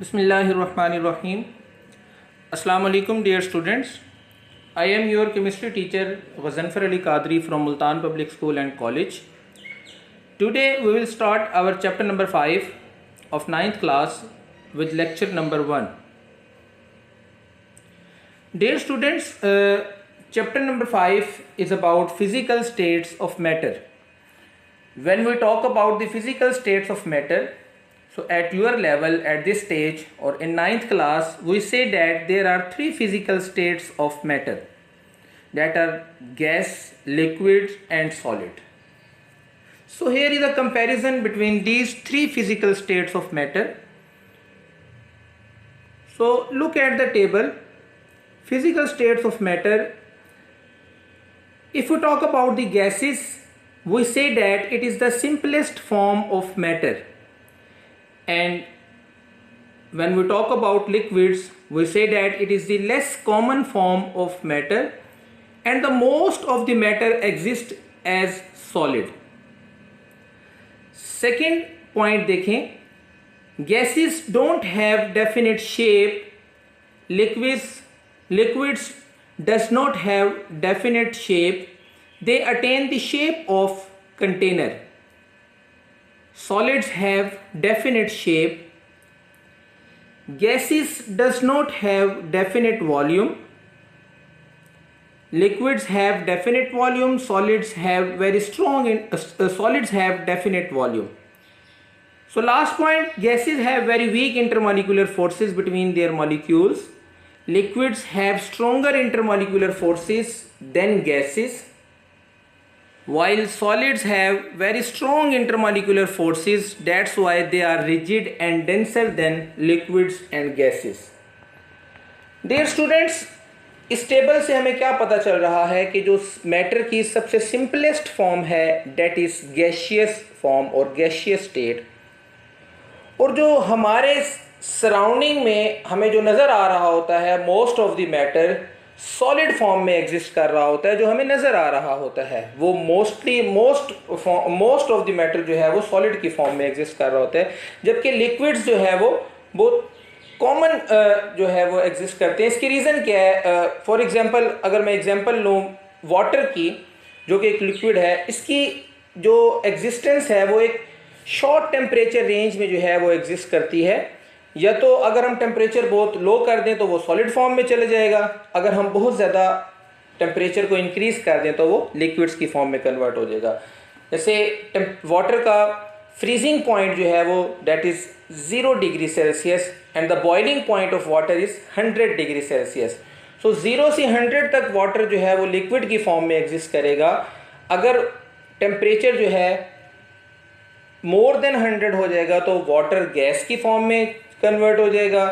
Bismillahirrahmanirrahim. Assalamu alaikum dear students. I am your chemistry teacher Ghazanfar Ali Qadri from Multan Public School and College. Today we will start our chapter number 5 of 9th class with lecture number 1. Dear students, chapter number 5 is about physical states of matter. When we talk about the physical states of matter, so at your level at this stage or in 9th class, we say that there are 3 physical states of matter, that are gas, liquid and solid. So here is a comparison between these 3 physical states of matter. So look at the table, physical states of matter. If we talk about the gases, we say that it is the simplest form of matter. And when we talk about liquids, we say that it is the less common form of matter and the most of the matter exists as solid. Second point देखें, gases don't have definite shape, liquids does not have definite shape, they attain the shape of container. Solids have definite shape. Gases does not have definite volume. Liquids have definite volume. Solids have solids have definite volume. So last point, gases have very weak intermolecular forces between their molecules. Liquids have stronger intermolecular forces than gases, while solids have very strong intermolecular forces. That's why they are rigid and denser than liquids and gases. Dear students, इस table से हमें क्या पता चल रहा है कि जो मैटर की सबसे सिंपलेस्ट फॉर्म है डेट इज गैशियस फॉर्म और गैशियस स्टेट, और जो हमारे सराउंडिंग में हमें जो नज़र आ रहा होता है most of the matter solid form में एग्जिस्ट कर रहा होता है, जो हमें नज़र आ रहा होता है वो मोस्ट ऑफ द मैटर जो है वो सॉलिड की फॉर्म में एग्जिस्ट कर रहा होता है, जबकि लिक्विड्स जो है वो बहुत कॉमन जो है वो एग्जिस्ट करते हैं. इसकी रीज़न क्या है? फॉर एग्जांपल अगर मैं एग्जांपल लूँ वाटर की, जो कि एक लिक्विड है, इसकी जो एग्जिस्टेंस है वो एक शॉर्ट टेम्परेचर रेंज में जो है वो एग्जिस्ट करती है. या तो अगर हम टेम्परेचर बहुत लो कर दें तो वो सॉलिड फॉर्म में चले जाएगा, अगर हम बहुत ज़्यादा टेम्परेचर को इंक्रीज़ कर दें तो वो लिक्विड्स की फॉर्म में कन्वर्ट हो जाएगा. जैसे वाटर का फ्रीजिंग पॉइंट जो है वो that is 0 degree Celsius and the boiling point of water is 100 degree Celsius. So 0 से 100 तक वाटर जो है वो लिक्विड की फॉर्म में एग्जिस्ट करेगा. अगर टेम्परेचर जो है मोर देन 100 हो जाएगा तो वाटर गैस की फॉर्म में कन्वर्ट हो जाएगा.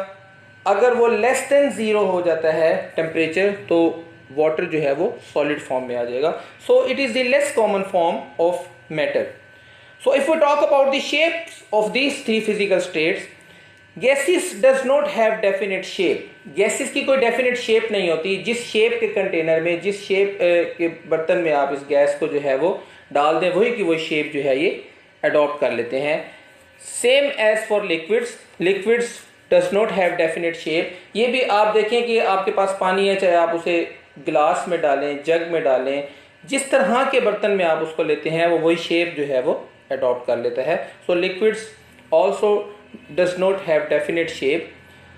अगर वो लेस देन 0 हो जाता है टेम्परेचर तो वाटर जो है वो सॉलिड फॉर्म में आ जाएगा. So it is the less common form of matter. So if we talk about the shapes of these 3 physical states, gases does not have definite shape. Gases की कोई definite shape नहीं होती. जिस shape के container में, जिस shape के बर्तन में आप इस गैस को जो है वो डाल दें, वही की वही शेप जो है ये अडॉप्ट कर लेते हैं. Same as for liquids does not have definite shape. ये भी आप देखें कि आपके पास पानी है, चाहे आप उसे गिलास में डालें, जग में डालें, जिस तरह के बर्तन में आप उसको लेते हैं वो वही शेप जो है वो अडॉप्ट कर लेता है. So liquids also does not have definite shape.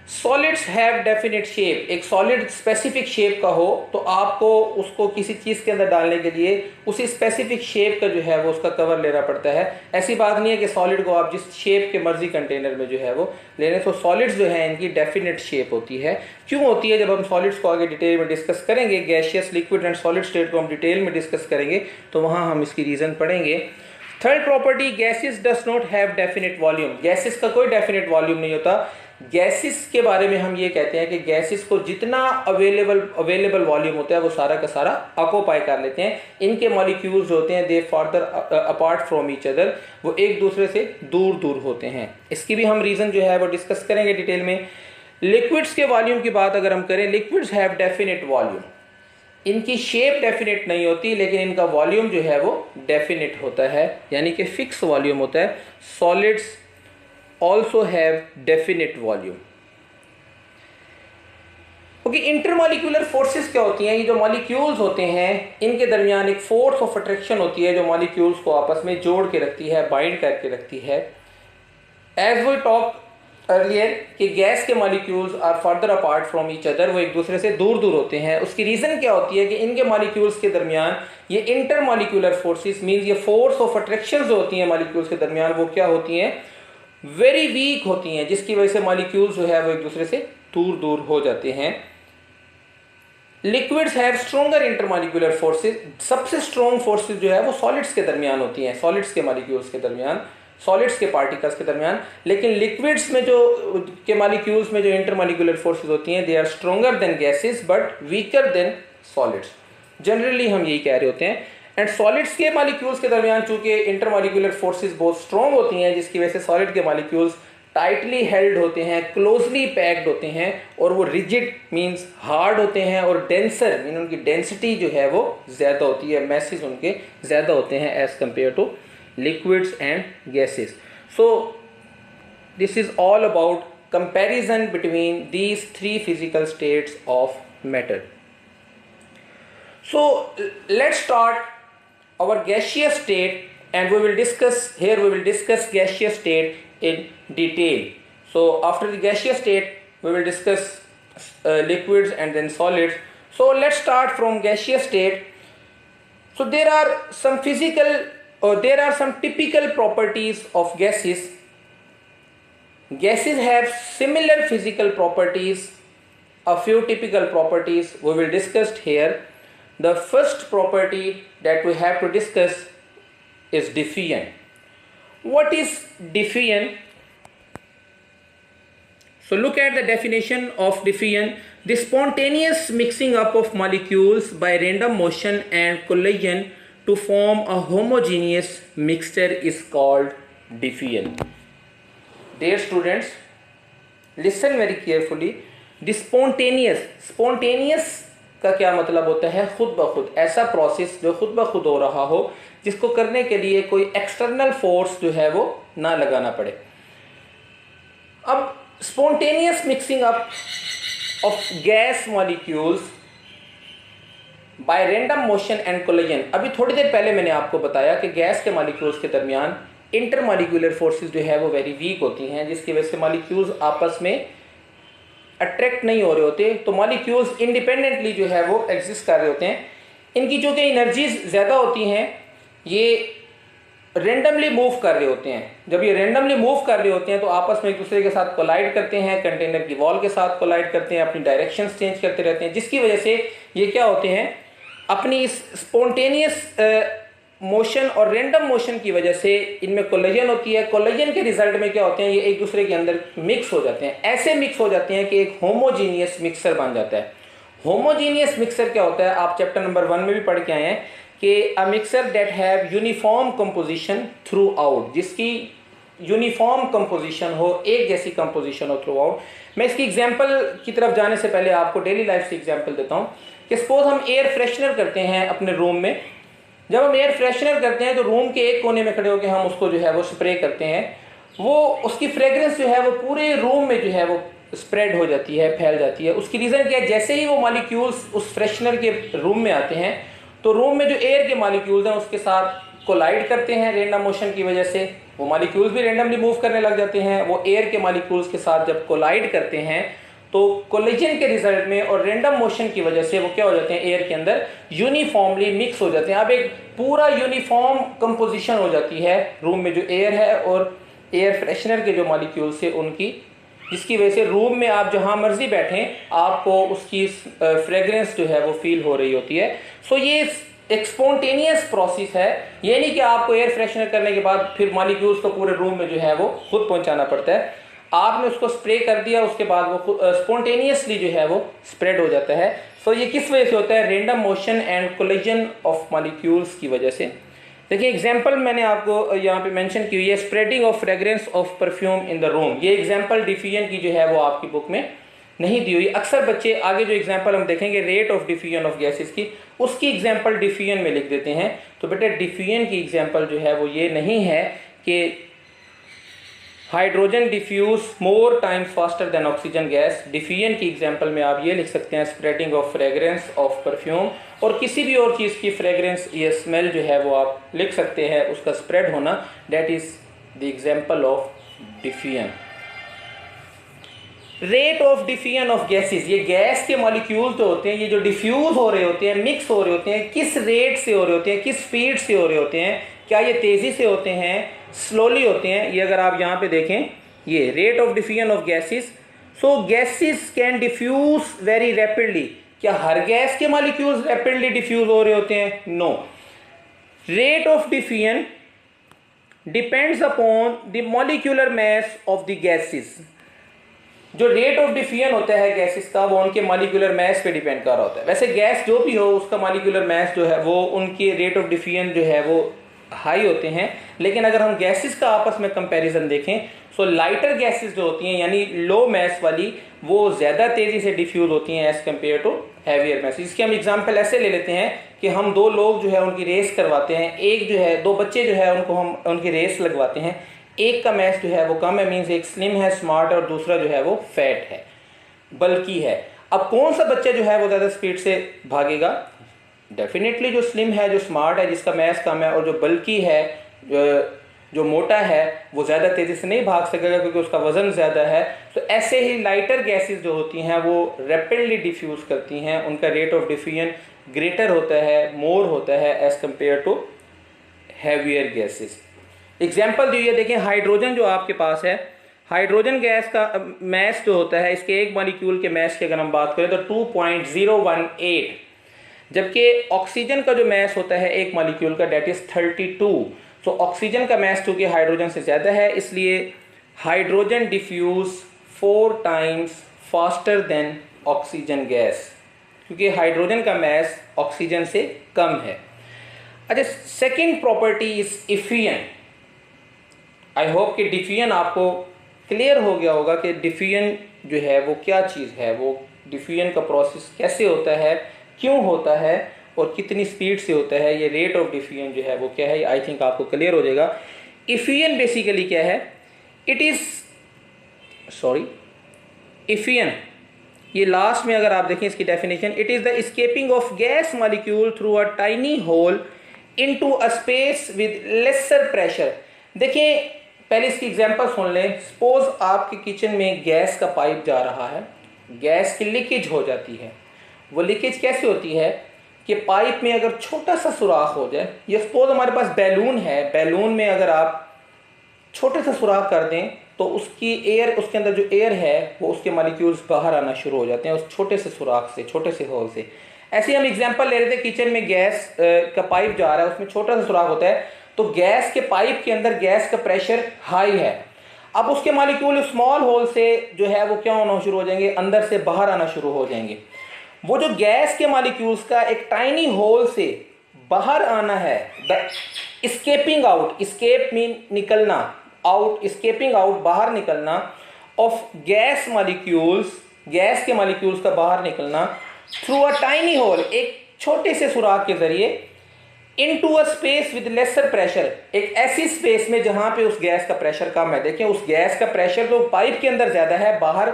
Solids have definite shape. एक सॉलिड स्पेसिफिक शेप का हो तो आपको उसको किसी चीज़ के अंदर डालने के लिए उसी स्पेसिफिक शेप का जो है वो उसका कवर लेना पड़ता है. ऐसी बात नहीं है कि सॉलिड को आप जिस शेप के मर्जी कंटेनर में जो है वो ले लें. तो सॉलिड्स जो है इनकी डेफिनेट शेप होती है. क्यों होती है? जब हम सॉलिड्स को आगे डिटेल में डिस्कस करेंगे, gaseous, liquid and solid state को हम डिटेल में डिस्कस करेंगे तो वहाँ हम इसकी रीज़न पढ़ेंगे. Third property, gases does not have definite volume. Gases का कोई डेफिनेट वॉल्यूम नहीं होता. गैसेस के बारे में हम ये कहते हैं कि गैसेस को जितना अवेलेबल वॉल्यूम होता है वो सारा का सारा ऑक्यूपाई कर लेते हैं. इनके मॉलिक्यूल्स होते हैं दे further apart from each other, वो एक दूसरे से दूर दूर होते हैं. इसकी भी हम रीज़न जो है वो डिस्कस करेंगे डिटेल में. लिक्विड्स के वॉल्यूम की बात अगर हम करें, लिक्विड्स हैव डेफिनेट वॉल्यूम. इनकी शेप डेफिनेट नहीं होती लेकिन इनका वॉल्यूम जो है वो डेफिनेट होता है, यानी कि फिक्स वॉल्यूम होता है. Solids also have definite volume. Okay, intermolecular forces क्या होती हैं? ये जो मॉलिक्यूल्स होते हैं इनके दरमियान एक फोर्स ऑफ अट्रैक्शन होती है जो मॉलिक्यूल्स को आपस में जोड़ के रखती है, बाइंड करके रखती है. एज वी टॉक अर्लियर कि गैस के molecules are further apart from each other, वो एक दूसरे से दूर दूर होते हैं. उसकी रीज़न क्या होती है कि इनके मॉलिक्यूल्स के दरमियान ये इंटरमॉलिक्यूलर फोर्सेस मींस ये फोर्स ऑफ अट्रैक्शन जो होती हैं मॉलिक्यूल्स के दरमियान वो क्या होती हैं? वेरी वीक होती हैं, जिसकी वजह से मॉलिक्यूल्स जो है वो एक दूसरे से दूर दूर हो जाते हैं. Liquids have stronger intermolecular forces. सबसे स्ट्रॉन्ग फोर्सेस जो है वो सॉलिड्स के दरमियान होती हैं, सॉलिड्स के मॉलिक्यूल्स के दरमियान, सॉलिड्स के पार्टिकल्स के दरमियान. लेकिन लिक्विड्स में जो के मॉलिक्यूल्स में जो इंटरमॉलिक्यूलर फोर्सेस होती हैं they are stronger than gases but weaker than solids. Generally हम यही कह रहे होते हैं. एंड सॉलिड्स के मॉलिक्यूल्स के दरमियान चूंकि इंटरमॉलिक्यूलर फोर्सेस बहुत स्ट्रॉन्ग होती हैं जिसकी वजह से सॉलिड के मॉलिक्यूल्स टाइटली हेल्ड होते हैं, क्लोजली पैक्ड होते हैं और वो रिजिड मींस हार्ड होते हैं और डेंसर मीन उनकी डेंसिटी जो है वो ज़्यादा होती है, मैसेज उनके ज़्यादा होते हैं as compare to liquids and gases. So this is all about comparison between these three physical states of matter. So let's start our gaseous state and we will discuss gaseous state in detail. So after the gaseous state we will discuss liquids and then solids. So let's start from gaseous state. So there are some there are some typical properties of gases. Gases have similar physical properties. A few typical properties we will discuss here. The first property that we have to discuss is diffusion. What is diffusion? So look at the definition of diffusion. The spontaneous mixing up of molecules by random motion and collision to form a homogeneous mixture is called diffusion. Dear students, listen very carefully. The spontaneous का क्या मतलब होता है? खुद ब खुद, ऐसा process जो खुद ब खुद हो रहा हो जिसको करने के लिए कोई एक्सटर्नल फोर्स जो है वो ना लगाना पड़े. अब spontaneous mixing up of gas molecules bye random motion and collision. अभी थोड़ी देर पहले मैंने आपको बताया कि गैस के मॉलिक्यूल्स के दरमियान इंटरमॉलिक्यूलर फोर्सेस जो है वो वेरी वीक होती हैं जिसकी वजह से मॉलिक्यूल्स आपस में अट्रैक्ट नहीं हो रहे होते. तो मॉलिक्यूल्स इंडिपेंडेंटली जो है वो एग्जिस्ट कर रहे होते हैं. इनकी जो कि एनर्जीज ज़्यादा होती हैं ये रेंडमली मूव कर रहे होते हैं. जब ये रेंडमली मूव कर रहे होते हैं तो आपस में एक दूसरे के साथ कोलाइड करते हैं, कंटेनर की वॉल के साथ कोलाइड करते हैं, अपनी डायरेक्शंस चेंज करते रहते हैं जिसकी वजह से ये क्या होते हैं अपनी इस स्पॉन्टेनियस मोशन और रैंडम मोशन की वजह से इनमें कोलिजन होती है. कोलिजन के रिजल्ट में क्या होते हैं? ये एक दूसरे के अंदर मिक्स हो जाते हैं. ऐसे मिक्स हो जाते हैं कि एक होमोजीनियस मिक्सर बन जाता है. होमोजीनियस मिक्सर क्या होता है? आप चैप्टर नंबर 1 में भी पढ़ के आए हैं कि a mixture that have uniform composition throughout, जिसकी यूनिफॉर्म कंपोजिशन हो, एक जैसी कंपोजिशन हो थ्रू आउट. मैं इसकी एग्जांपल की तरफ जाने से पहले आपको डेली लाइफ से एग्जांपल देता हूँ कि सपोज हम एयर फ्रेशनर करते हैं अपने रूम में. जब हम एयर फ्रेशनर करते हैं तो रूम के एक कोने में खड़े होकर हम उसको जो है वो स्प्रे करते हैं. वो उसकी फ्रेग्रेंस जो है वो पूरे रूम में जो है वो स्प्रेड हो जाती है, फैल जाती है. उसकी रीज़न क्या है? जैसे ही वो मॉलिक्यूल्स उस फ्रेशनर के रूम में आते हैं तो रूम में जो एयर के मॉलिक्यूल्स हैं उसके साथ कोलाइड करते हैं रैंडम मोशन की वजह से. वो मॉलिक्यूल्स भी रैंडमली मूव करने लग जाते हैं. वो एयर के मॉलिक्यूल्स के साथ जब कोलाइड करते हैं तो कोलिजन के रिजल्ट में और रैंडम मोशन की वजह से वो क्या हो जाते हैं? एयर के अंदर यूनिफॉर्मली मिक्स हो जाते हैं. अब एक पूरा यूनिफॉर्म कंपोजिशन हो जाती है रूम में जो एयर है और एयर फ्रेशनर के जो मॉलिक्यूल्स है उनकी, जिसकी वजह से रूम में आप जहाँ मर्जी बैठें आपको उसकी फ्रेग्रेंस जो है वो फील हो रही होती है. सो ये एक स्पॉन्टेनियस प्रोसेस है. ये नहीं कि आपको एयर फ्रेशनर करने के बाद फिर मॉलिक्यूल्स को पूरे रूम में जो है वो खुद पहुंचाना पड़ता है. आपने उसको स्प्रे कर दिया, उसके बाद वो स्पॉन्टेनियसली जो है वो स्प्रेड हो जाता है. सो ये किस वजह से होता है? Random motion and collision of molecules की वजह से. देखिए एग्जांपल मैंने आपको यहाँ पे मेंशन की हुई है, spreading of fragrance of perfume in the room. ये एग्जांपल डिफ्यूजन की जो है वो आपकी बुक में नहीं दी हुई. अक्सर बच्चे आगे जो एग्जांपल हम देखेंगे rate of diffusion of gases की, उसकी एग्जांपल डिफ्यूजन में लिख देते हैं. तो बेटा डिफ्यूजन की एग्जांपल जो है वो ये नहीं है कि hydrogen diffuse more times faster than oxygen gas. Diffusion की एग्जांपल में आप ये लिख सकते हैं spreading of fragrance of perfume, और किसी भी और चीज़ की फ्रेग्रेंस या स्मेल जो है वो आप लिख सकते हैं उसका स्प्रेड होना, that is the example of diffusion. Rate of diffusion of gases, ये गैस के मॉलिक्यूल तो होते हैं, ये जो डिफ्यूज हो रहे होते हैं, मिक्स हो रहे होते हैं, किस रेट से हो रहे होते हैं, किस स्पीड से हो रहे होते हैं, क्या ये तेज़ी से होते हैं, स्लोली होते हैं। ये अगर आप यहाँ पे देखें, ये rate of diffusion of gases. So gases can diffuse very rapidly. क्या हर गैस के मॉलिक्यूल्स रैपिडली डिफ्यूज हो रहे होते हैं? No. Rate of diffusion depends upon the molecular mass of the gases. जो रेट ऑफ डिफ्यूजन होता है गैसेस का, वो उनके मॉलिक्यूलर मास पे डिपेंड कर रहा होता है। वैसे गैस जो भी हो उसका मॉलिक्यूलर मास जो है वो उनके रेट ऑफ डिफ्यूजन जो है वो हाई होते हैं। लेकिन अगर हम गैसेस का आपस में कंपैरिजन देखें, सो लाइटर गैसेस जो होती हैं यानी लो मास वाली, वो ज़्यादा तेज़ी से डिफ्यूज होती हैं एज कम्पेयर टू हैवियर मास। इसकी हम एग्जांपल ऐसे ले लेते हैं कि हम दो लोग जो है उनकी रेस करवाते हैं, एक जो है दो बच्चे जो है उनको हम उनकी रेस लगवाते हैं, एक का मास जो है वो कम है, मीन्स एक स्लिम है, स्मार्ट, और दूसरा जो है वो फैट है, बल्की है। अब कौन सा बच्चा जो है वो ज़्यादा स्पीड से भागेगा? डेफिनेटली जो स्लिम है, जो स्मार्ट है, जिसका मास कम है, और जो बल्की है, जो मोटा है, वो ज़्यादा तेज़ी से नहीं भाग सकेगा क्योंकि उसका वज़न ज़्यादा है। तो ऐसे ही लाइटर गैसेस जो होती हैं वो रैपिडली डिफ्यूज़ करती हैं, उनका रेट ऑफ डिफ्यूजन ग्रेटर होता है, मोर होता है as compared to heavier gases. Example दी है, देखें हाइड्रोजन जो आपके पास है, हाइड्रोजन गैस का मास जो होता है, इसके एक मॉलिक्यूल के मास की अगर हम बात करें तो 2.018, जबकि ऑक्सीजन का जो मास होता है एक मॉलिक्यूल का, डेट इज 32। सो ऑक्सीजन का मास चूँकि हाइड्रोजन से ज़्यादा है, इसलिए hydrogen diffuse 4 times faster than oxygen gas, क्योंकि हाइड्रोजन का मास ऑक्सीजन से कम है। अच्छा, second property is diffusion. I hope कि डिफ्यूजन आपको क्लियर हो गया होगा कि डिफ्यूजन जो है वो क्या चीज़ है, वो डिफ्यूजन का प्रोसेस कैसे होता है, क्यों होता है, और कितनी स्पीड से होता है, ये रेट ऑफ डिफ्यूजन जो है वो क्या है। आई थिंक आपको क्लियर हो जाएगा। डिफ्यूजन बेसिकली क्या है? डिफ्यूजन, ये लास्ट में अगर आप देखें इसकी definition, it is the escaping of gas molecule through a tiny hole into a space with lesser pressure. देखिए पहले इसकी एग्जांपल सुन लें। सपोज आपके किचन में गैस का पाइप जा रहा है, गैस की लीकेज हो जाती है। वो लीकेज कैसे होती है कि पाइप में अगर छोटा सा सुराख हो जाए, या सपोज हमारे पास बैलून है, बैलून में अगर आप छोटे सा सुराख कर दें तो उसकी एयर, उसके अंदर जो एयर है वो उसके मॉलिक्यूल्स बाहर आना शुरू हो जाते हैं उस छोटे से सुराख से, छोटे से होल से। ऐसे हम एग्जांपल ले रहे थे, किचन में गैस का पाइप जा रहा है, उसमें छोटा सा सुराख होता है, तो गैस के पाइप के अंदर गैस का प्रेशर हाई है। अब उसके मॉलिक्यूल स्मॉल होल से जो है वो क्या होना शुरू हो जाएंगे, अंदर से बाहर आना शुरू हो जाएंगे। वो जो गैस के मॉलिक्यूल्स का एक टाइनी होल से बाहर आना है, द स्केपिंग आउट, स्केप मीन निकलना, आउट, स्केपिंग आउट बाहर निकलना, ऑफ गैस मॉलिक्यूल्स, गैस के मॉलिक्यूल्स का बाहर निकलना थ्रू अ टाइनी होल, एक छोटे से सुराख के जरिए, into a space with lesser pressure, एक ऐसी स्पेस में जहां पे उस गैस का प्रेशर कम है। देखें उस गैस का प्रेशर तो पाइप के अंदर ज्यादा है, बाहर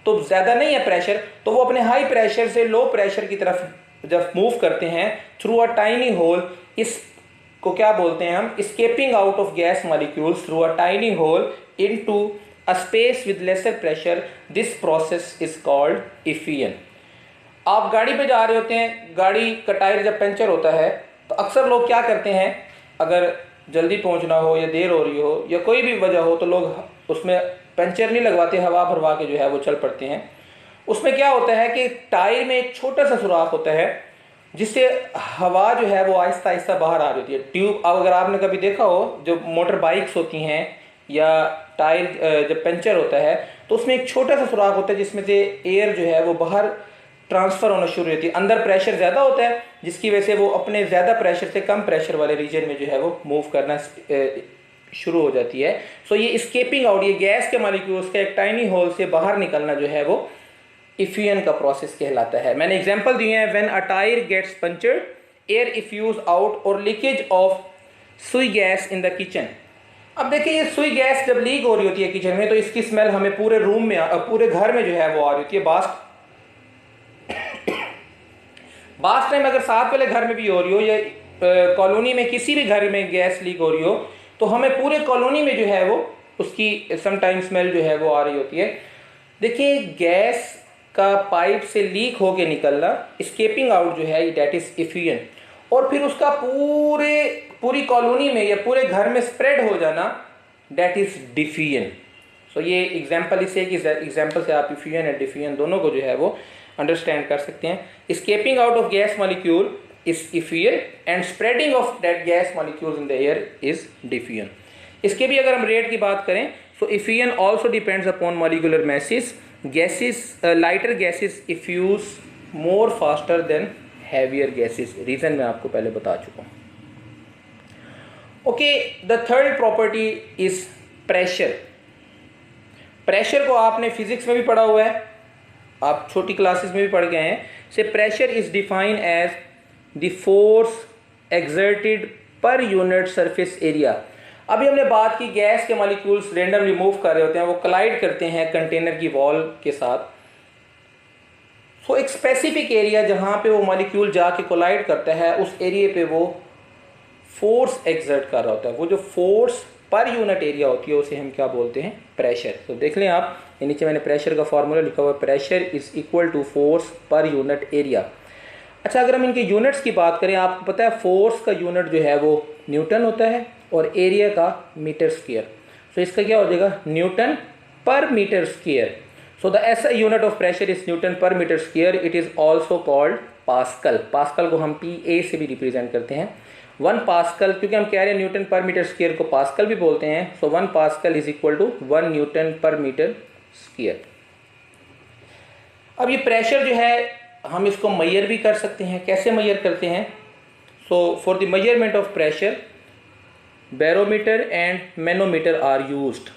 तो ज्यादा नहीं है प्रेशर, तो वो अपने हाई प्रेशर से लो प्रेशर की तरफ जब मूव करते हैं थ्रू अ टाइनी होल, इसको क्या बोलते हैं हम, escaping out of gas molecules through a tiny hole into a space with lesser pressure. This process is called diffusion. आप गाड़ी पे जा रहे होते हैं, गाड़ी का टायर जब पंचर होता है तो अक्सर लोग क्या करते हैं, अगर जल्दी पहुंचना हो या देर हो रही हो या कोई भी वजह हो तो लोग उसमें पंचर नहीं लगवाते, हवा भरवा के जो है वो चल पड़ते हैं। उसमें क्या होता है कि टायर में एक छोटा सा सुराख होता है जिससे हवा जो है वो आहिस्ता आहिस्ता बाहर आ जाती है। ट्यूब, अगर आपने कभी देखा हो जो मोटर बाइक्स होती हैं या टायर जब पंचर होता है तो उसमें एक छोटा सा सुराख होता है जिसमें से एयर जो है वो बाहर ट्रांसफ़र होना शुरू होती है। अंदर प्रेशर ज़्यादा होता है जिसकी वजह से वो अपने ज़्यादा प्रेशर से कम प्रेशर वाले रीजन में जो है वो मूव करना शुरू हो जाती है। सो ये स्केपिंग आउट, ये गैस के मॉलिक्यूल्स का एक टाइनी होल से बाहर निकलना जो है वो डिफ्यूजन का प्रोसेस कहलाता है। मैंने एग्जांपल दिए हैं, when a tyre gets punctured, air effuse out और लीकेज ऑफ सुई गैस इन द किचन। अब देखिए ये सुई गैस जब लीक हो रही होती है किचन में तो इसकी स्मेल हमें पूरे रूम में पूरे घर में जो है वो आ रही होती है। बास्ट टाइम अगर साथ वाले घर में भी हो रही हो या कॉलोनी में किसी भी घर में गैस लीक हो रही हो तो हमें पूरे कॉलोनी में जो है वो उसकी समटाइम स्मेल जो है वो आ रही होती है। देखिए गैस का पाइप से लीक होके निकलना, स्केपिंग आउट जो है दैट इज इफ्यूजन, और फिर उसका पूरी कॉलोनी में या पूरे घर में स्प्रेड हो जाना दैट इज डिफ्यूजन। सो ये एग्जांपल इससे कि एग्जांपल से आप इफ्यूजन एंड डिफ्यूजन दोनों को जो है वो अंडरस्टैंड कर सकते हैं। Escaping out of gas molecule is effusion and spreading of that gas molecules in the air is diffusion. इसके भी अगर हम रेट की बात करें तो effusion also depends upon molecular masses. Lighter gases effuse more faster than heavier gases. Reason मैं आपको पहले बता चुका हूं। Okay, the third property is pressure. Pressure को आपने फिजिक्स में भी पढ़ा हुआ है, आप छोटी क्लासेस में भी पढ़ गए हैं। से pressure is defined as the force exerted per unit surface area. अभी हमने बात की गैस के मॉलिक्यूल्स रेंडमली मूव कर रहे होते हैं, वो कोलाइड करते हैं कंटेनर की वॉल के साथ। सो एक स्पेसिफिक एरिया जहां पे वो मॉलिक्यूल जाके कोलाइड करता है उस एरिया पे वो फोर्स एक्सर्ट कर रहा होता है। वो जो फोर्स पर यूनिट एरिया होती है उसे हम क्या बोलते हैं? प्रेशर। तो देख लें आप, ये नीचे मैंने प्रेशर का फॉर्मूला लिखा हुआ है, pressure is equal to force per unit area. अच्छा, अगर हम इनके यूनिट्स की बात करें, आपको पता है फोर्स का यूनिट जो है वो न्यूटन होता है और एरिया का मीटर स्क्वायर। सो इसका क्या हो जाएगा? Newton per metre square. So the SI unit of pressure is newton per metre square. It is also called pascal. Pascal को हम PA से भी रिप्रेजेंट करते हैं। 1 पास्कल, क्योंकि हम कह रहे हैं न्यूटन पर मीटर स्क्वायर को पास्कल भी बोलते हैं। So 1 pascal is equal to 1 newton per metre square. अब ये प्रेशर जो है हम इसको मेजर भी कर सकते हैं। कैसे मेजर करते हैं? So for the measurement of pressure barometer and manometer are used.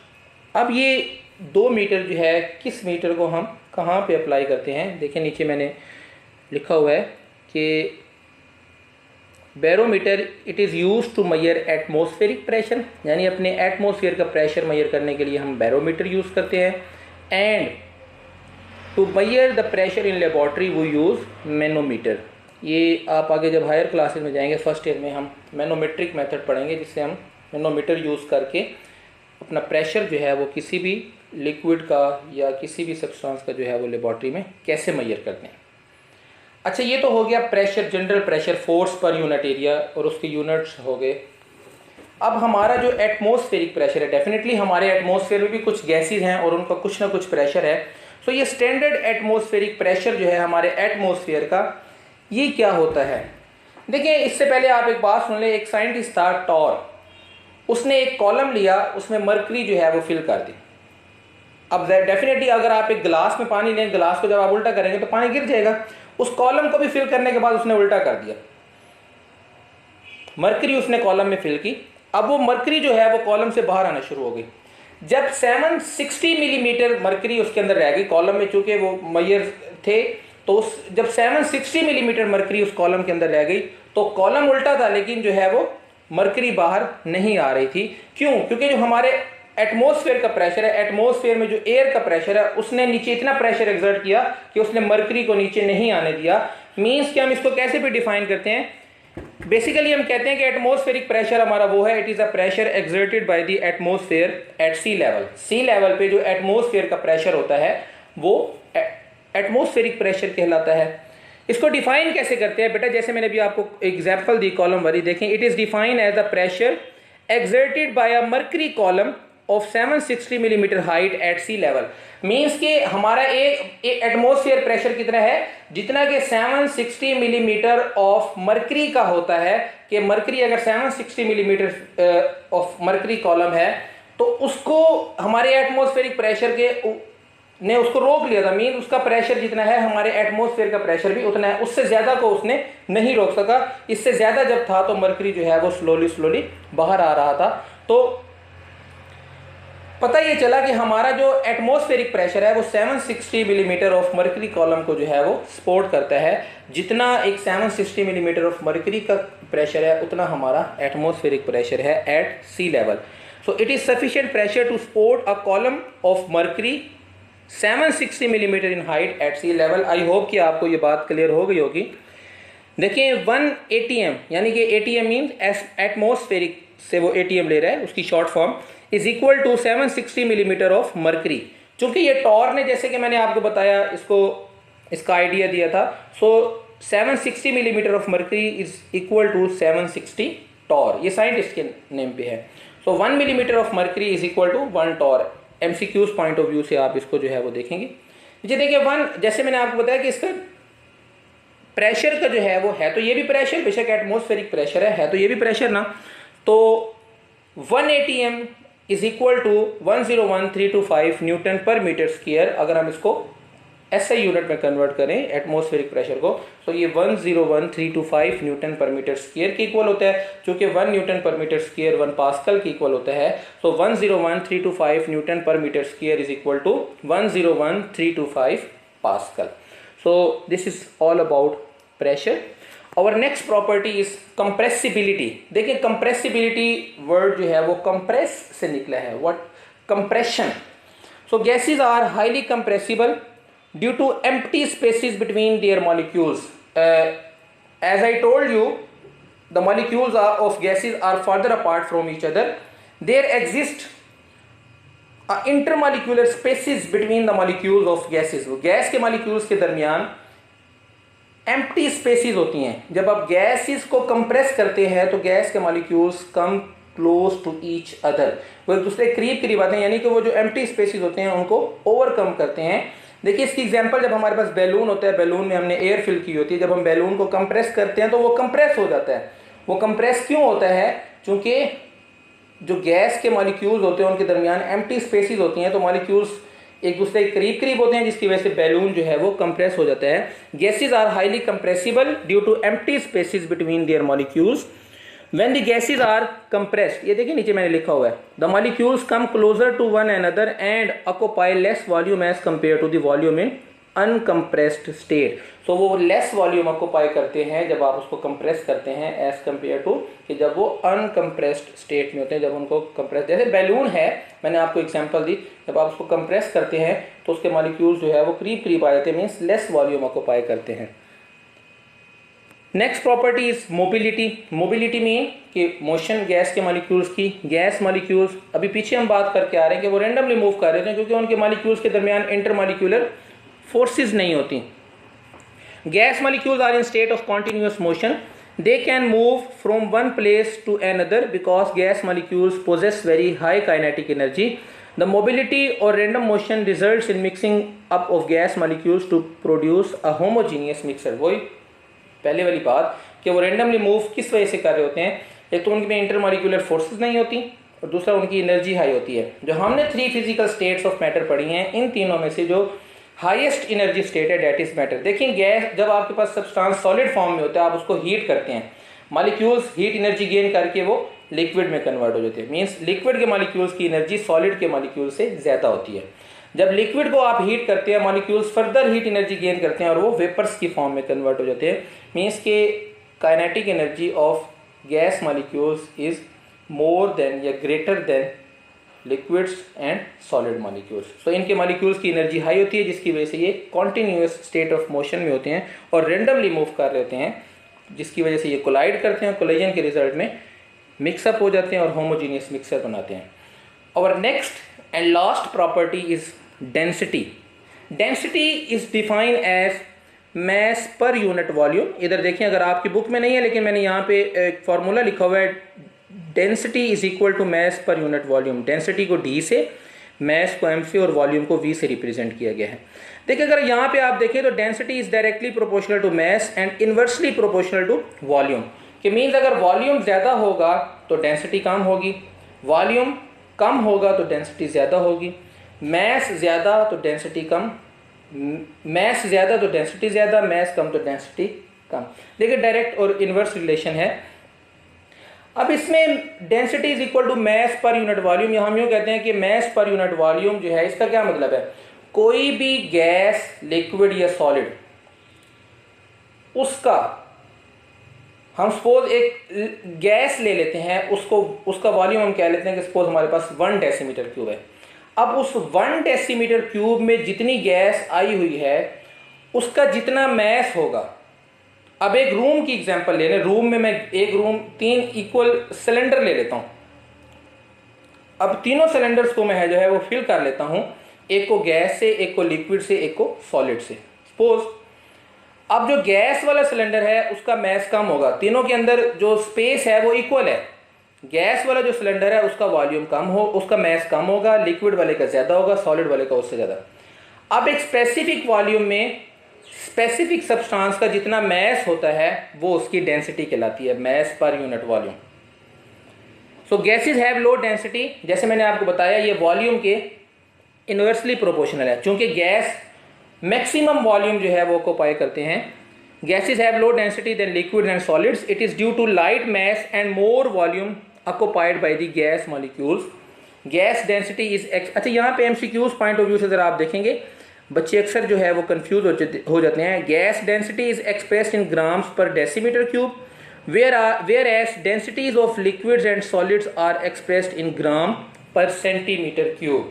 अब ये 2 मीटर जो है, किस मीटर को हम कहाँ पे अप्लाई करते हैं? देखिए नीचे मैंने लिखा हुआ है कि barometer it is used to measure atmospheric pressure, यानी अपने एटमॉस्फेयर का प्रेशर मेजर करने के लिए हम बैरोमीटर यूज़ करते हैं। And to measure the pressure in laboratory वो यूज़ मैनोमीटर। ये आप आगे जब हायर क्लासेस में जाएंगे फर्स्ट ईयर में हम मैनोमेट्रिक मेथड पढ़ेंगे, जिससे हम मैनोमीटर यूज़ करके अपना प्रेशर जो है वो किसी भी लिक्विड का या किसी भी सब्सटेंस का जो है वो लेबॉर्ट्री में कैसे मेजर करते हैं। अच्छा, ये तो हो गया pressure, general pressure, force per unit area, और उसके यूनिट्स हो गए। अब हमारा जो एटमॉस्फेरिक प्रेशर है, डेफिनेटली हमारे एटमॉस्फेयर में भी कुछ गैसेज हैं और उनका कुछ ना कुछ प्रेशर है। सो ये स्टैंडर्ड एटमॉस्फेरिक प्रेशर जो है हमारे एटमॉस्फेयर का, ये क्या होता है? देखिए, इससे पहले आप एक बात सुन लें। एक साइंटिस्ट था टॉर, उसने एक कॉलम लिया, उसमें मरकरी जो है वो फिल कर दी। अब डेफिनेटली अगर आप एक गिलास में पानी लें, गिलास को जब आप उल्टा करेंगे तो पानी गिर जाएगा। उस कॉलम को भी फिल करने के बाद उसने उल्टा कर दिया, मरकरी उसने कॉलम में फिल की। अब वो मरकरी जो है वो कॉलम से बाहर आना शुरू हो गई। जब 760 मिलीमीटर मरकरी उसके अंदर रह गई कॉलम में, चूंकि वो मेजर थे, तो जब 760 मिलीमीटर मरकरी उस कॉलम के अंदर रह गई तो कॉलम उल्टा था, लेकिन जो है वो मरकरी बाहर नहीं आ रही थी। क्यों? क्योंकि जो हमारे एटमॉस्फेयर का प्रेशर है, एटमॉस्फेयर में जो एयर का प्रेशर है, उसने नीचे इतना प्रेशर एक्सर्ट किया कि उसने मरकरी को नीचे नहीं आने दिया। मीन्स कि हम इसको कैसे भी डिफाइन करते हैं? बेसिकली हम कहते हैं कि एटमॉस्फेरिक प्रेशर हमारा वो है, it is a pressure exerted by the atmosphere at sea level. Sea level पे जो एटमॉस्फेयर का प्रेशर होता है वो एटमॉस्फेरिक प्रेशर कहलाता है। इसको डिफाइन कैसे करते हैं बेटा? जैसे मैंने भी आपको एग्जांपल दी, कॉलम वाली देखें। It is defined as the pressure exerted by a mercury column of 760 millimetre height at sea level. Means कि हमारा एक एटमॉस्फेयर प्रेशर कितना है? जितना कि 760 मिलीमीटर ऑफ मरकरी का होता है। कि मरकरी अगर 760 मिलीमीटर ऑफ मरकरी कॉलम है तो उसको हमारे एटमॉस्फेरिक प्रेशर के ने उसको रोक लिया था। मीन उसका प्रेशर जितना है हमारे एटमॉस्फेयर का प्रेशर भी उतना है, उससे ज्यादा को उसने नहीं रोक सका। इससे ज्यादा जब था तो मरकरी जो है वो स्लोली बाहर आ रहा था। तो पता ये चला कि हमारा जो एटमॉस्फेरिक प्रेशर है वो 760 मिलीमीटर ऑफ मरकरी कॉलम को जो है वो सपोर्ट करता है। जितना एक 760 मिलीमीटर ऑफ मरकरी का प्रेशर है उतना हमारा एटमॉस्फेरिक प्रेशर है at sea level. So it is sufficient pressure to support a column of mercury 760 millimetre in height at sea level. I hope कि आपको ये बात क्लियर हो गई होगी। देखिए 1 ATM यानी कि ATM मीन्स एटमॉस्फेरिक से वो ATM ले रहा है, उसकी short form is equal to 760 millimetre of mercury. चूंकि ये टॉर ने, जैसे कि मैंने आपको बताया, इसका आइडिया दिया था, so 760 millimetre of mercury is equal to 760 torr, ये साइंटिस्ट के नेम पे है। So 1 millimetre of mercury is equal to 1 torr. MCQs point of view से आप इसको जो है वो देखेंगे। जी देखिए 1, जैसे मैंने आपको बताया कि इसका प्रेशर का जो है वो है तो ये भी प्रेशर, बेशक एटमॉस्फेरिक प्रेशर है तो ये भी प्रेशर ना, तो 1 ATM is equal to 101325 newton per metre square. अगर हम इसको SI यूनिट में कन्वर्ट करें एटमॉस्फेरिक प्रेशर को, तो ये 101325 न्यूटन पर मीटर स्क्वायर के इक्वल होता है। चूंकि 1 newton per metre square 1 pascal के इक्वल होता है, तो 101325 newton per metre square is equal to 101325 pascal. So this is all about pressure. और नेक्स्ट प्रॉपर्टी इज कंप्रेसिबिलिटी। देखिए कंप्रेसिबिलिटी वर्ड जो है वो कंप्रेस से निकला है, what compression. So gases are highly compressible due to empty spaces between their molecules. As I told you, the molecules of gases are further apart from each other. There exist intermolecular spaces between the molecules of gases. Gas के molecules के दरमियान empty spaces होती हैं। जब आप gases को compress करते हैं तो गैस के molecules come close to each other, वो एक दूसरे करीब करीब आते हैं, यानी कि वो जो empty spaces होते हैं उनको overcome करते हैं। देखिए इसकी एग्जांपल, जब हमारे पास बैलून होता है, बैलून में हमने एयर फिल की होती है, जब हम बैलून को कंप्रेस करते हैं तो वो कंप्रेस हो जाता है। वो कंप्रेस क्यों होता है? क्योंकि जो गैस के मॉलिक्यूल्स होते हैं उनके दरमियान एम्प्टी स्पेसेस होती हैं, तो मॉलिक्यूल्स एक दूसरे के करीब करीब होते हैं, जिसकी वजह से बैलून जो है वो कंप्रेस हो जाता है। Gases are highly compressible due to empty spaces between their molecules. When the gases are compressed, ये देखिए नीचे मैंने लिखा हुआ है, the molecules come closer to one another and occupy less volume as compared to the volume in uncompressed state. So वो less volume occupy करते हैं जब आप उसको compress करते हैं as compared to कि जब वो uncompressed state में होते हैं, जब उनको compress, जैसे बैलून है, मैंने आपको एग्जांपल दी, जब आप उसको compress करते हैं तो उसके molecules जो है वो करीब करीब आ जाते हैं, मीन्स less volume occupy करते हैं। Next property is mobility. Mobility mean कि मोशन गैस के मॉलिक्यूल्स की, गैस मॉलिक्यूल्स अभी पीछे हम बात करके आ रहे हैं कि वो रेंडमली मूव कर रहे थे क्योंकि उनके मॉलिक्यूल्स के दरमियान इंटरमॉलिक्यूलर फोर्सेस नहीं होती। Gas molecules are in state of continuous motion, they can move from one place to another because gas molecules possess very high kinetic energy. The mobility और random motion results in mixing up of gas molecules to produce a homogeneous mixture. वही पहले वाली बात कि वो randomly move किस वजह से कर रहे होते हैं, एक तो उनके इंटरमॉलिक्यूलर फोर्सेस नहीं होती और दूसरा उनकी एनर्जी हाई होती है। जो हमने 3 फिजिकल स्टेट्स ऑफ मैटर पढ़ी हैं, इन तीनों में से जो हाईएस्ट एनर्जी स्टेट है डेट इज मैटर। देखिए गैस, जब आपके पास सब्सटेंस सॉलिड फॉर्म में होता है, आप उसको हीट करते हैं, मॉलिक्यूल्स हीट एनर्जी गेन करके वो लिक्विड में कन्वर्ट हो जाते हैं, मीन्स लिक्विड के मॉलिक्यूल्स की एनर्जी सॉलिड के मॉलिक्यूल से ज़्यादा होती है। जब लिक्विड को आप हीट करते हैं, molecules further heat energy gain करते हैं और वो वेपर्स की फॉर्म में कन्वर्ट हो जाते हैं, मीन्स के kinetic energy of gas molecules is more than या greater than liquids and solid molecules. तो इनके मॉलिक्यूल्स की एनर्जी हाई होती है, जिसकी वजह से ये कॉन्टिन्यूअस स्टेट ऑफ मोशन में होते हैं और रेंडमली मूव कर रहे होते हैं, जिसकी वजह से ये कोलाइड करते हैं, कोलिजन के रिजल्ट में मिक्सअप हो जाते हैं और होमोजीनियस मिक्सर बनाते हैं। और next and last property is density. Density is defined as mass per unit volume. इधर देखिए, अगर आपकी बुक में नहीं है लेकिन मैंने यहाँ पे एक फार्मूला लिखा हुआ है, density is equal to mass per unit volume. Density को डी से, मैस को एम से और वॉल्यूम को वी से रिप्रेजेंट किया गया है। देखिए अगर यहाँ पे आप देखें तो density is directly proportional to mass and inversely proportional to volume. कि मीन्स अगर वॉल्यूम ज़्यादा होगा तो डेंसिटी कम होगी, वॉल्यूम कम होगा तो डेंसिटी ज़्यादा होगी, मैस ज़्यादा तो डेंसिटी कम, मैस ज़्यादा तो डेंसिटी ज़्यादा, मैस कम तो डेंसिटी कम। देखिए डायरेक्ट और इन्वर्स रिलेशन है। अब इसमें density is equal to mass per unit volume, हम यूँ कहते हैं कि मैस पर यूनिट वॉल्यूम जो है, इसका क्या मतलब है, कोई भी गैस, लिक्विड या सॉलिड, उसका हम सपोज एक गैस ले लेते हैं, उसको उसका वॉल्यूम हम कह लेते हैं कि सपोज हमारे पास 1 डेसीमीटर क्यूब है। अब उस 1 डेसीमीटर क्यूब में जितनी गैस आई हुई है उसका जितना मैस होगा, अब एक रूम की एग्जांपल ले लें, रूम में मैं एक रूम 3 इक्वल सिलेंडर ले लेता हूं। अब तीनों सिलेंडर्स को मैं जो है वो फिल कर लेता हूं, एक को गैस से, एक को लिक्विड से, एक को सॉलिड से। सपोज अब जो गैस वाला सिलेंडर है उसका मैस कम होगा, तीनों के अंदर जो स्पेस है वो इक्वल है। गैस वाला जो सिलेंडर है उसका वॉल्यूम कम हो, उसका मैस कम होगा, लिक्विड वाले का ज्यादा होगा, सॉलिड वाले का उससे ज्यादा। अब एक स्पेसिफिक वॉल्यूम में स्पेसिफिक सब्सटेंस का जितना मैस होता है वो उसकी डेंसिटी कहलाती है, mass per unit volume. So gases have low density, जैसे मैंने आपको बताया ये वॉल्यूम के इनवर्सली प्रोपोर्शनल है, क्योंकि गैस मैक्सिमम वॉल्यूम जो है वो ऑक्यूपाई करते हैं। Gases have low density than liquid and solids, it is due to light mass and more volume occupied by the gas molecules. Gas density is अच्छा, यहाँ पे एमसीक्यूज पॉइंट ऑफ व्यू से अगर आप देखेंगे बच्चे अक्सर जो है वो कंफ्यूज हो जाते हैं। Gas density is expressed in grams per decimetre cube, whereas densities of liquids and solids are expressed in gram per centimeter cube।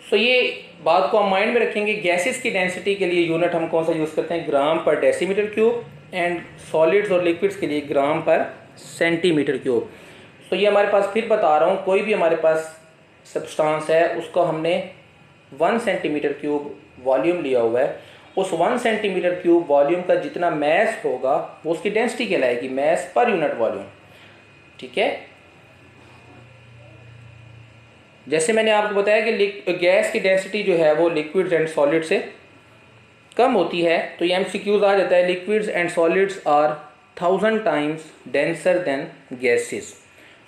सो ये बात को हम माइंड में रखेंगे, गैसेस की डेंसिटी के लिए यूनिट हम कौन सा यूज़ करते हैं, ग्राम पर डेसीमीटर क्यूब, एंड सॉलिड्स और लिक्विड्स के लिए ग्राम पर सेंटीमीटर क्यूब। तो ये हमारे पास फिर बता रहा हूँ, कोई भी हमारे पास सब्सटेंस है उसको हमने 1 सेंटीमीटर क्यूब वॉल्यूम लिया हुआ है, उस 1 सेंटीमीटर क्यूब वॉल्यूम का जितना मैस होगा वो उसकी डेंसिटी कहलाएगी, मैस पर यूनिट वॉल्यूम। ठीक है, जैसे मैंने आपको बताया कि गैस की डेंसिटी जो है वो लिक्विड्स एंड सॉलिड से कम होती है, तो ये एमसीक्यूज आ जाता है, liquids and solids are 1000 times denser than gases.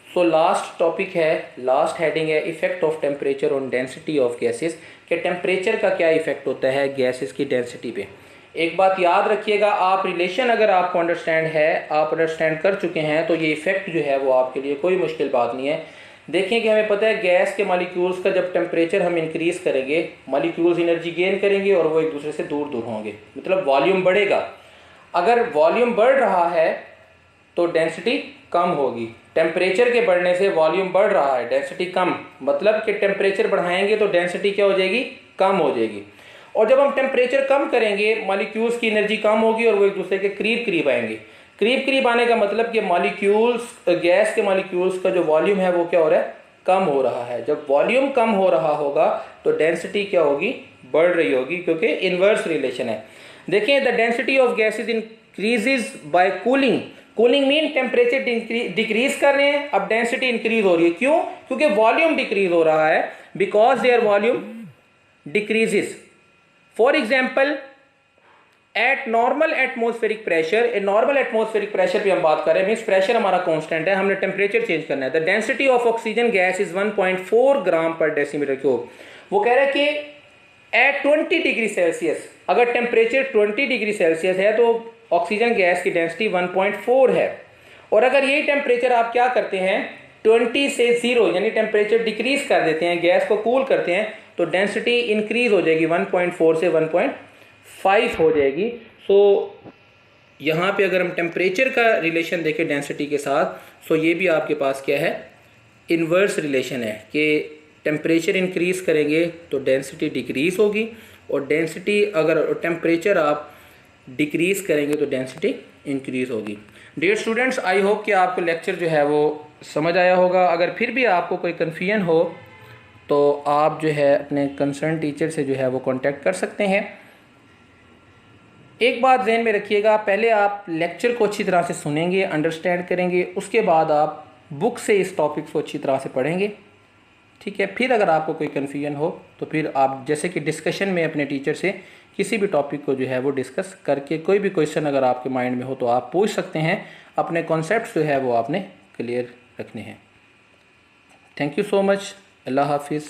So last topic है, लास्ट हेडिंग है effect of temperature on density of gases, कि टेम्परेचर का क्या इफेक्ट होता है गैसेस की डेंसिटी पे। एक बात याद रखिएगा, आप रिलेशन अगर आपको अंडरस्टैंड है, आप अंडरस्टैंड कर चुके हैं, तो ये इफेक्ट जो है वो आपके लिए कोई मुश्किल बात नहीं है। देखें कि हमें पता है गैस के मॉलिक्यूल्स का जब टेम्परेचर हम इंक्रीज करेंगे, मॉलिक्यूल्स एनर्जी गेन करेंगे और वो एक दूसरे से दूर दूर होंगे, मतलब वॉल्यूम बढ़ेगा। अगर वॉल्यूम बढ़ रहा है तो डेंसिटी कम होगी, टेम्परेचर के बढ़ने से वॉल्यूम बढ़ रहा है, डेंसिटी कम, मतलब कि टेम्परेचर बढ़ाएंगे तो डेंसिटी क्या हो जाएगी, कम हो जाएगी। और जब हम टेम्परेचर कम करेंगे मॉलिक्यूल्स की एनर्जी कम होगी और वो एक दूसरे के करीब करीब आएंगे। करीब करीब आने का मतलब कि मॉलिक्यूल्स, गैस के मॉलिक्यूल्स का जो वॉल्यूम है वो क्या हो रहा है, कम हो रहा है। जब वॉल्यूम कम हो रहा होगा तो डेंसिटी क्या होगी, बढ़ रही होगी, क्योंकि इनवर्स रिलेशन है। देखिए, the density of gases increases by cooling. Cooling mean temperature decrease कर रहे हैं, अब डेंसिटी इंक्रीज हो रही है। क्यों? क्योंकि वॉल्यूम डिक्रीज हो रहा है, because there volume decreases. For example eight normal atmospheric pressure, normal atmospheric pressure पे हम बात कर रहे हैं, मीन्स प्रेशर हमारा कांस्टेंट है, हमने टेम्परेचर चेंज करना है। The density of oxygen gas is 1.4 ग्राम पर डेसीमीटर क्यूब। वो कह रहा है कि एट 20 डिग्री सेल्सियस, अगर टेम्परेचर 20 डिग्री सेल्सियस है तो ऑक्सीजन गैस की डेंसिटी 1.4 है। और अगर यही टेम्परेचर आप क्या करते हैं, 20 से 0 यानी टेम्परेचर डिक्रीज कर देते हैं, गैस को कूल करते हैं, तो डेंसिटी इंक्रीज हो जाएगी, 1.4 से 1.5 हो जाएगी। सो यहाँ पे अगर हम टेम्परेचर का रिलेशन देखें डेंसिटी के साथ, सो ये भी आपके पास क्या है, इन्वर्स रिलेशन है कि टेम्परेचर इंक्रीज करेंगे तो डेंसिटी डिक्रीज होगी, और डेंसिटी अगर टेम्परेचर आप डिक्रीज करेंगे तो डेंसिटी इंक्रीज होगी। डियर स्टूडेंट्स, आई होप कि आपको लेक्चर जो है वो समझ आया होगा। अगर फिर भी आपको कोई कन्फ्यूजन हो तो आप जो है अपने कंसर्न टीचर से जो है वो कांटेक्ट कर सकते हैं। एक बात ध्यान में रखिएगा, पहले आप लेक्चर को अच्छी तरह से सुनेंगे, अंडरस्टैंड करेंगे, उसके बाद आप बुक से इस टॉपिक्स को अच्छी तरह से पढ़ेंगे। ठीक है, फिर अगर आपको कोई कन्फ्यूजन हो तो फिर आप जैसे कि डिस्कशन में अपने टीचर से किसी भी टॉपिक को जो है वो डिस्कस करके, कोई भी क्वेश्चन अगर आपके माइंड में हो तो आप पूछ सकते हैं। अपने कॉन्सेप्ट्स जो है वो आपने क्लियर रखने हैं। Thank you so much. अल्लाह हाफिज़।